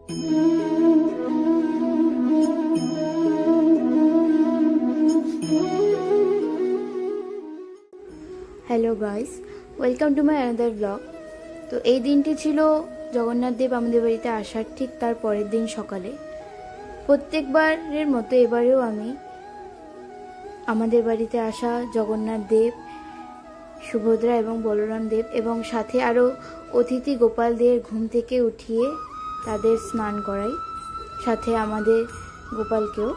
Hello guys, welcome to my another blog. তো এই দিনটি ছিল জগন্নাথ দেব আমাদের বাড়িতে আসার ঠিক তার পরের দিন সকালে। প্রত্যেকবারের মতো এবারেও আমি আমাদের বাড়িতে আসা জগন্নাথ দেব, সুভদ্রা এবং বলরাম দেব এবং সাথে আরও অতিথি গোপালদের ঘুম থেকে উঠিয়ে তাদের স্নান করাই, সাথে আমাদের গোপালকেও।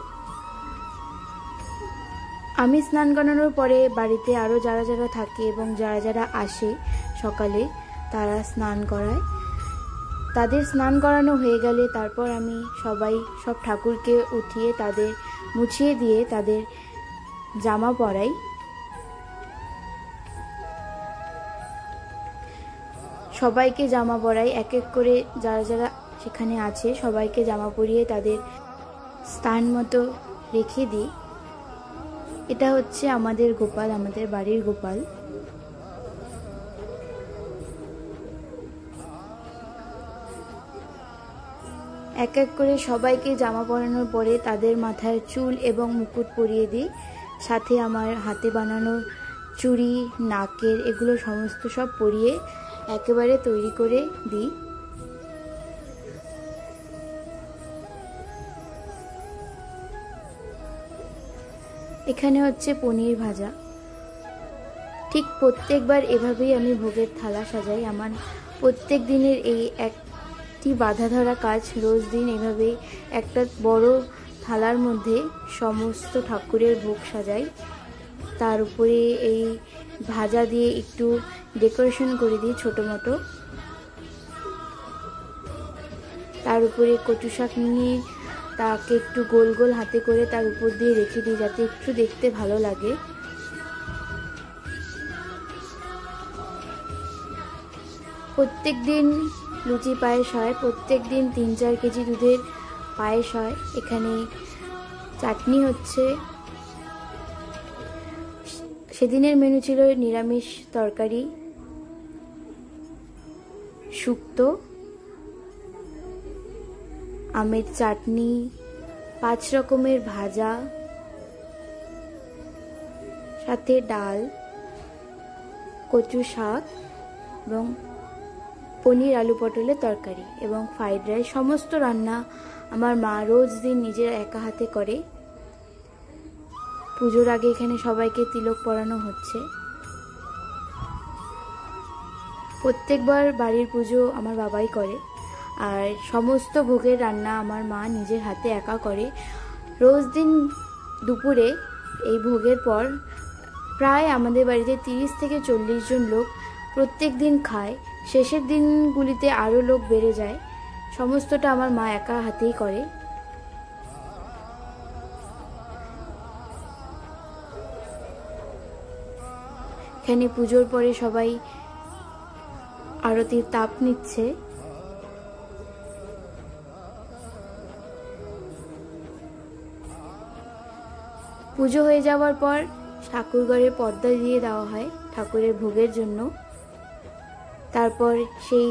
আমি স্নান করানোর পরে বাড়িতে আরও যারা যারা থাকে এবং যারা যারা আসে সকালে তারা স্নান করায়। তাদের স্নান করানো হয়ে গেলে তারপর আমি সব ঠাকুরকে উঠিয়ে তাদের মুছিয়ে দিয়ে তাদের জামা পরাই। সবাইকে জামা পরাই, এক এক করে যারা যারা সেখানে আছে সবাইকে জামা পরিয়ে তাদের স্থান মতো রেখে দিই। এটা হচ্ছে আমাদের গোপাল, আমাদের বাড়ির গোপাল। এক এক করে সবাইকে জামা পরানোর পরে তাদের মাথায় চুল এবং মুকুট পরিয়ে দিই, সাথে আমার হাতে বানানো চুড়ি, নাকের, এগুলো সমস্ত সব পরিয়ে একেবারে তৈরি করে দিই। এখানে হচ্ছে পনির ভাজা। ঠিক প্রত্যেকবার এভাবেই আমি ভোগের থালা সাজাই। আমার প্রত্যেক দিনের এই একটি বাঁধা ধরা কাজ, রোজ দিন এভাবেই একটা বড় থালার মধ্যে সমস্ত ঠাকুরের ভোগ সাজাই। তার উপরে এই ভাজা দিয়ে একটু ডেকোরেশন করে দিই ছোটো মতো। তার উপরে কচু শাক নিয়ে তাকে একটু গোল গোল হাতে করে তার উপর দিয়ে রেখে দিই যাতে একটু দেখতে ভালো লাগে। প্রত্যেক দিন লুচি পায়েস হয়, প্রত্যেক দিন 3-4 কেজি দুধের পায়েস হয়। এখানে চাটনি হচ্ছে। সেদিনের মেনু ছিল নিরামিষ তরকারি, শুক্তো, আমের চাটনি, 5 রকমের ভাজা, সাথে ডাল, কচু শাক এবং পনির আলু পটলের তরকারি এবং ফ্রাইড রাইস। সমস্ত রান্না আমার মা রোজ দিন নিজের একা হাতে করে। পুজোর আগে এখানে সবাইকে তিলক পরানো হচ্ছে। প্রত্যেকবার বাড়ির পুজো আমার বাবাই করে, আর সমস্ত ভোগের রান্না আমার মা নিজের হাতে একা করে। রোজ দিন দুপুরে এই ভোগের পর প্রায় আমাদের বাড়িতে 30 থেকে 40 জন লোক প্রত্যেক দিন খায়। শেষের দিনগুলিতে আরও লোক বেড়ে যায়। সমস্তটা আমার মা একা হাতেই করে। এখানে পুজোর পরে সবাই আরতির তাপ নিচ্ছে। পুজো হয়ে যাওয়ার পর ঠাকুর ঘরে পর্দা দিয়ে দেওয়া হয় ঠাকুরের ভোগের জন্য। তারপর সেই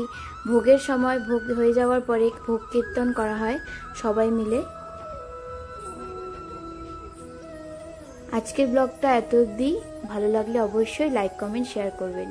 ভোগের সময় ভোগ হয়ে যাওয়ার পরে ভোগ কীর্তন করা হয় সবাই মিলে। আজকের ব্লগটা এত অবধি। ভালো লাগলে অবশ্যই লাইক, কমেন্ট, শেয়ার করবেন।